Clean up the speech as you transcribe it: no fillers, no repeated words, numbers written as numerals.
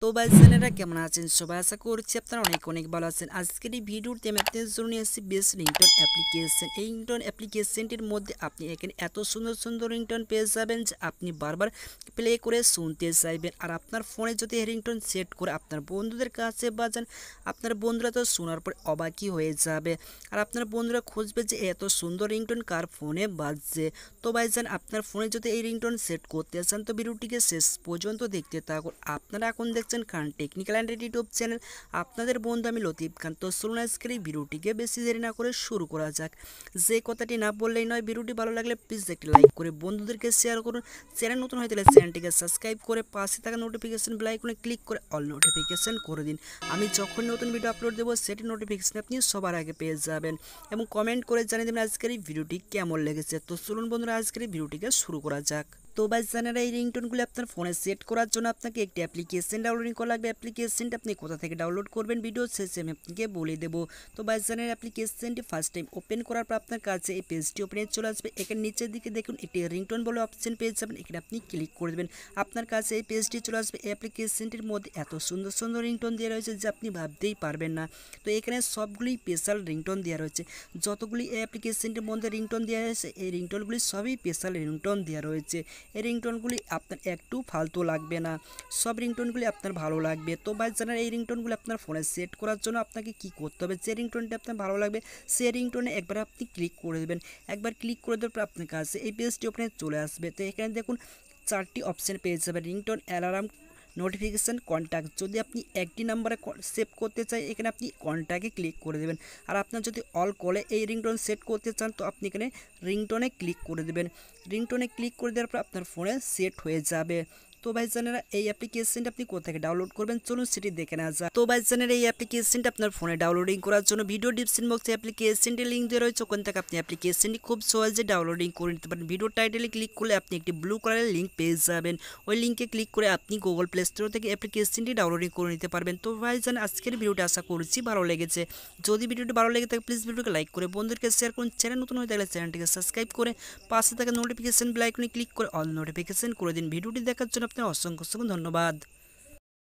তো ভাইজানেরা কেমন আছেন সবাই? আশা করছি আপনারা অনেক অনেক ভালো আছেন। আজকের এই ভিডিওতে আমি আপনাদের জন্য নিয়ে আসছি বেস্ট রিংটোন অ্যাপ্লিকেশন। এই রিংটোন অ্যাপ্লিকেশনটির মধ্যে আপনি এখানে এত সুন্দর সুন্দর রিংটোন পেয়ে যাবেন যে আপনি বারবার প্লে করে শুনতে চাইবেন। আর আপনার ফোনে যদি এই রিংটোন সেট করে আপনার বন্ধুদের কাছে বাজান, আপনার বন্ধুরা তো শোনার পর অবাকই হয়ে যাবে। আর আপনার বন্ধুরা খুঁজবে যে এত সুন্দর রিংটোন কার ফোনে বাজছে। তো ভাইজান আপনার ফোনে যদি এই রিংটোন সেট করতে চান তো ভিডিওটিকে শেষ পর্যন্ত দেখতে থাকুন। আপনারা এখন দেখছেন খান টেকনিক্যাল অ্যান্ড ইউটিউব চ্যানেল, আপনাদের বন্ধু আমি লতিফ খান। তো চলুন আজকের এই ভিডিওটিকে বেশি দেরি না করে শুরু করা যাক। যে কথাটি না বললেই নয়, ভিডিওটি ভালো লাগলে প্লিজ একটি লাইক করে বন্ধুদেরকে শেয়ার করুন। চ্যানেল নতুন হয়ে গেলে চ্যানেলটিকে সাবস্ক্রাইব করে পাশে থাকা নোটিফিকেশন বেল আইকনে ক্লিক করে অল নোটিফিকেশন করে দিন। আমি যখন নতুন ভিডিও আপলোড দেবো সেটি নোটিফিকেশন আপনি সবার আগে পেয়ে যাবেন। এবং কমেন্ট করে জানিয়ে দেবেন আজকের এই ভিডিওটি কেমন লেগেছে। তো চলুন বন্ধুরা আজকের এই ভিডিওটিকে শুরু করা যাক। তো ভাইজানেরা এই রিংটোনগুলি আপনার ফোনে সেট করার জন্য আপনাকে একটি অ্যাপ্লিকেশন ডাউনলোডিং করা লাগবে। অ্যাপ্লিকেশনটা আপনি কোথা থেকে ডাউনলোড করবেন ভিডিও শেষে আমি আপনাকে বলে দেবো। তো ভাইজানের অ্যাপ্লিকেশনটি ফার্স্ট টাইম ওপেন করার পর আপনার কাছে এই পেজটি ওপেনে চলে আসবে। এখানে নিচের দিকে দেখুন একটি রিংটোন বলে অপশন পেয়ে যাবেন, এখানে আপনি ক্লিক করে দেবেন। আপনার কাছে এই পেজটি চলে আসবে। এই অ্যাপ্লিকেশনটির মধ্যে এত সুন্দর সুন্দর রিংটোন দেওয়া রয়েছে যে আপনি ভাবতেই পারবেন না। তো এখানে সবগুলি স্পেশাল রিংটোন দেওয়া রয়েছে। যতগুলি এই অ্যাপ্লিকেশনটির মধ্যে রিংটোন দেওয়া হয়েছে এই রিংটোনগুলি সবই স্পেশাল রিংটোন দেওয়া রয়েছে। এই রিংটোনগুলি আপনার একটু ফালতু লাগবে না, সব রিংটোনগুলি আপনার ভালো লাগবে। তো ভাইজানেরা এই রিংটোনগুলি আপনার ফোনে সেট করার জন্য আপনাকে কি করতে হবে, যে রিংটোনটি আপনার ভালো লাগবে সেই রিংটোনে একবার আপনি ক্লিক করে দেবেন। একবার ক্লিক করে দেওয়ার পর আপনার কাছে এই পেজটি ওখানে চলে আসবে। তো এখানে দেখুন চারটি অপশান পেয়ে যাবেন, রিংটোন, অ্যালার্ম, নোটিফিকেশান, কন্ট্যাক্ট। যদি আপনি একটি নাম্বারে সেভ করতে চাই এখানে আপনি কন্ট্যাক্টে ক্লিক করে দেবেন। আর আপনার যদি অল কলে এই রিংটোন সেট করতে চান তো আপনি এখানে রিংটোনে ক্লিক করে দেবেন। রিংটোনে ক্লিক করে দেওয়ার পর আপনার ফোনে সেট হয়ে যাবে। তো ভাইজানেরা এই অ্যাপ্লিকেশনটা আপনি কোথা থেকে ডাউনলোড করবেন চলুন সেটি দেখে নেওয়া যায়। তো ভাইজানেরা এই অ্যাপ্লিকেশনটা আপনার ফোনে ডাউনলোডিং করার জন্য ভিডিও ডিসক্রিপশন বক্সে অ্যাপ্লিকেশনটি লিঙ্ক দেওয়া রয়েছে, ওখান থেকে আপনি অ্যাপ্লিকেশনটি খুব সহজে ডাউনলোডিং করে নিতে পারেন। ভিডিও টাইটেলে ক্লিক করলে আপনি একটি ব্লু কালারের লিঙ্ক পেয়ে যাবেন। ওই লিঙ্কে ক্লিক করে আপনি গুগল প্লে স্টোর থেকে অ্যাপ্লিকেশনটি ডাউনলোডিং করে নিতে পারবেন। তো ভাইজান আজকের ভিডিওটি আশা করছি ভালো লেগেছে। যদি ভিডিওটি ভালো লেগে থাকে প্লিজ ভিডিওকে লাইক করে বন্ধুদেরকে শেয়ার করুন। চ্যানেল নতুন হয়ে থাকলে চ্যানেলটিকে সাবস্ক্রাইব করে পাশে থাকা নোটিফিকেশন বেল আইকনে ক্লিক করে অল নোটিফিকেশন করে দিন। ভিডিওটি দেখার জন্য আপনার অসংখ্য ধন্যবাদ।